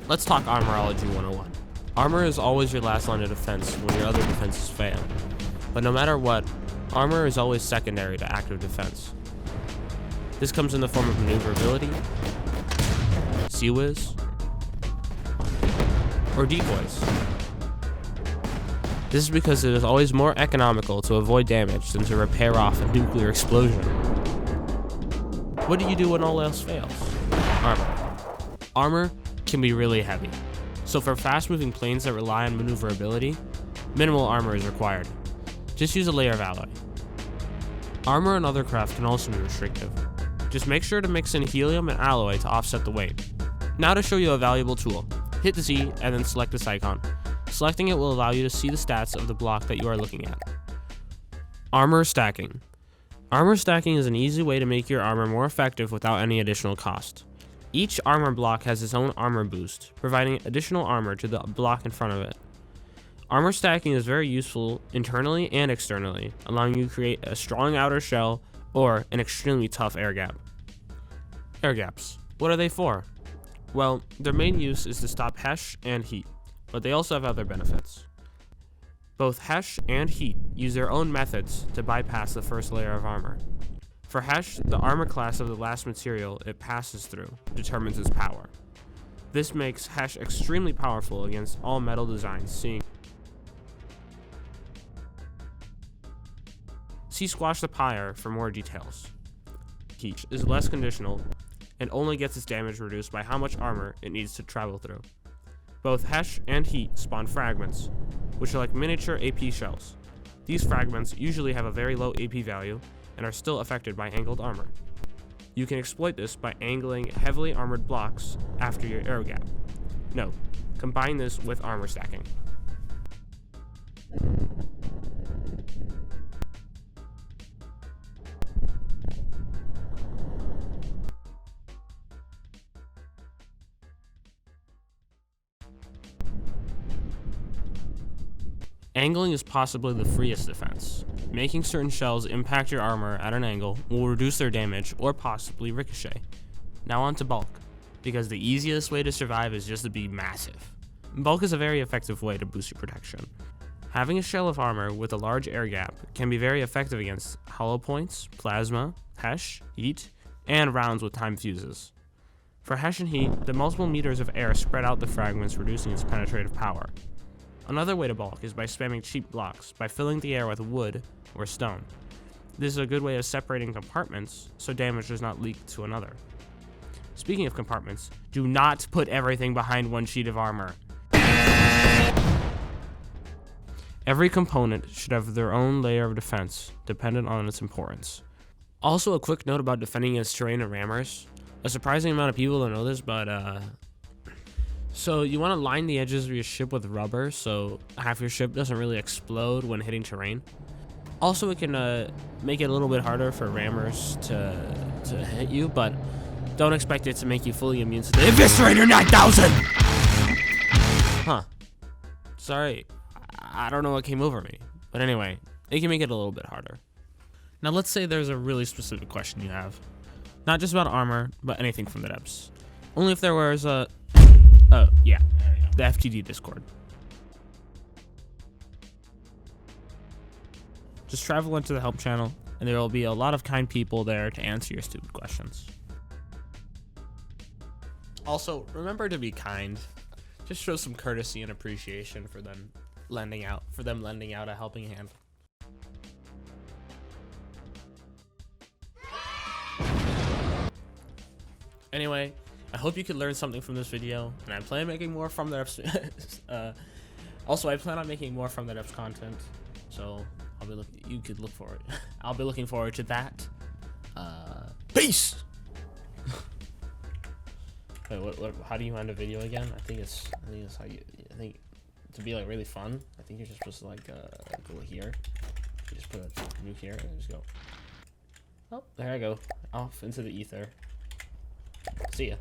Let's talk Armorology 101. Armor is always your last line of defense when your other defenses fail. But no matter what, armor is always secondary to active defense. This comes in the form of maneuverability, CWIS, or decoys. This is because it is always more economical to avoid damage than to repair off a nuclear explosion. What do you do when all else fails? Armor. Armor can be really heavy. So for fast-moving planes that rely on maneuverability, minimal armor is required. Just use a layer of alloy. Armor in other craft can also be restrictive. Just make sure to mix in helium and alloy to offset the weight. Now to show you a valuable tool. Hit the Z and then select this icon. Selecting it will allow you to see the stats of the block that you are looking at. Armor stacking. Armor stacking is an easy way to make your armor more effective without any additional cost. Each armor block has its own armor boost, providing additional armor to the block in front of it. Armor stacking is very useful internally and externally, allowing you to create a strong outer shell or an extremely tough air gap. Air gaps. What are they for? Well, their main use is to stop HESH and heat, but they also have other benefits. Both HESH and heat use their own methods to bypass the first layer of armor. For HESH, the armor class of the last material it passes through determines its power. This makes HESH extremely powerful against all metal designs, See Squash the Pyre for more details. Heat is less conditional and only gets its damage reduced by how much armor it needs to travel through. Both HESH and heat spawn fragments, which are like miniature AP shells. These fragments usually have a very low AP value and are still affected by angled armor. You can exploit this by angling heavily armored blocks after your air gap. Note, combine this with armor stacking. Angling is possibly the freest defense. Making certain shells impact your armor at an angle will reduce their damage or possibly ricochet. Now on to bulk, because the easiest way to survive is just to be massive. Bulk is a very effective way to boost your protection. Having a shell of armor with a large air gap can be very effective against hollow points, plasma, HESH, heat, and rounds with timed fuses. For HESH and heat, the multiple meters of air spread out the fragments, reducing its penetrative power. Another way to bulk is by spamming cheap blocks, by filling the air with wood or stone. This is a good way of separating compartments so damage does not leak to another. Speaking of compartments, do not put everything behind one sheet of armor. Every component should have their own layer of defense, dependent on its importance. Also, a quick note about defending against terrain and rammers. A surprising amount of people don't know this, but so you want to line the edges of your ship with rubber so half your ship doesn't really explode when hitting terrain. Also, it can make it a little bit harder for rammers to hit you, but don't expect it to make you fully immune to the Eviscerator 9000! Huh. Sorry, I don't know what came over me. But anyway, it can make it a little bit harder. Now let's say there's a really specific question you have. Not just about armor, but anything from the depths. Only if there was a... Oh, yeah, the FTD Discord. Just travel into the help channel, and there will be a lot of kind people there to answer your stupid questions. Also, remember to be kind. Just show some courtesy and appreciation for them lending out a helping hand. Anyway, I hope you could learn something from this video, and I plan on making more from the depths. Also, I plan on making more from the depths content, so you could look forward. I'll be looking forward to that. Peace. Wait, what? How do you end a video again? I think it's how you. I think to be like really fun. I think you're just supposed to like go here. You just put a nuke here and just go. Oh, there I go. Off into the ether. See ya.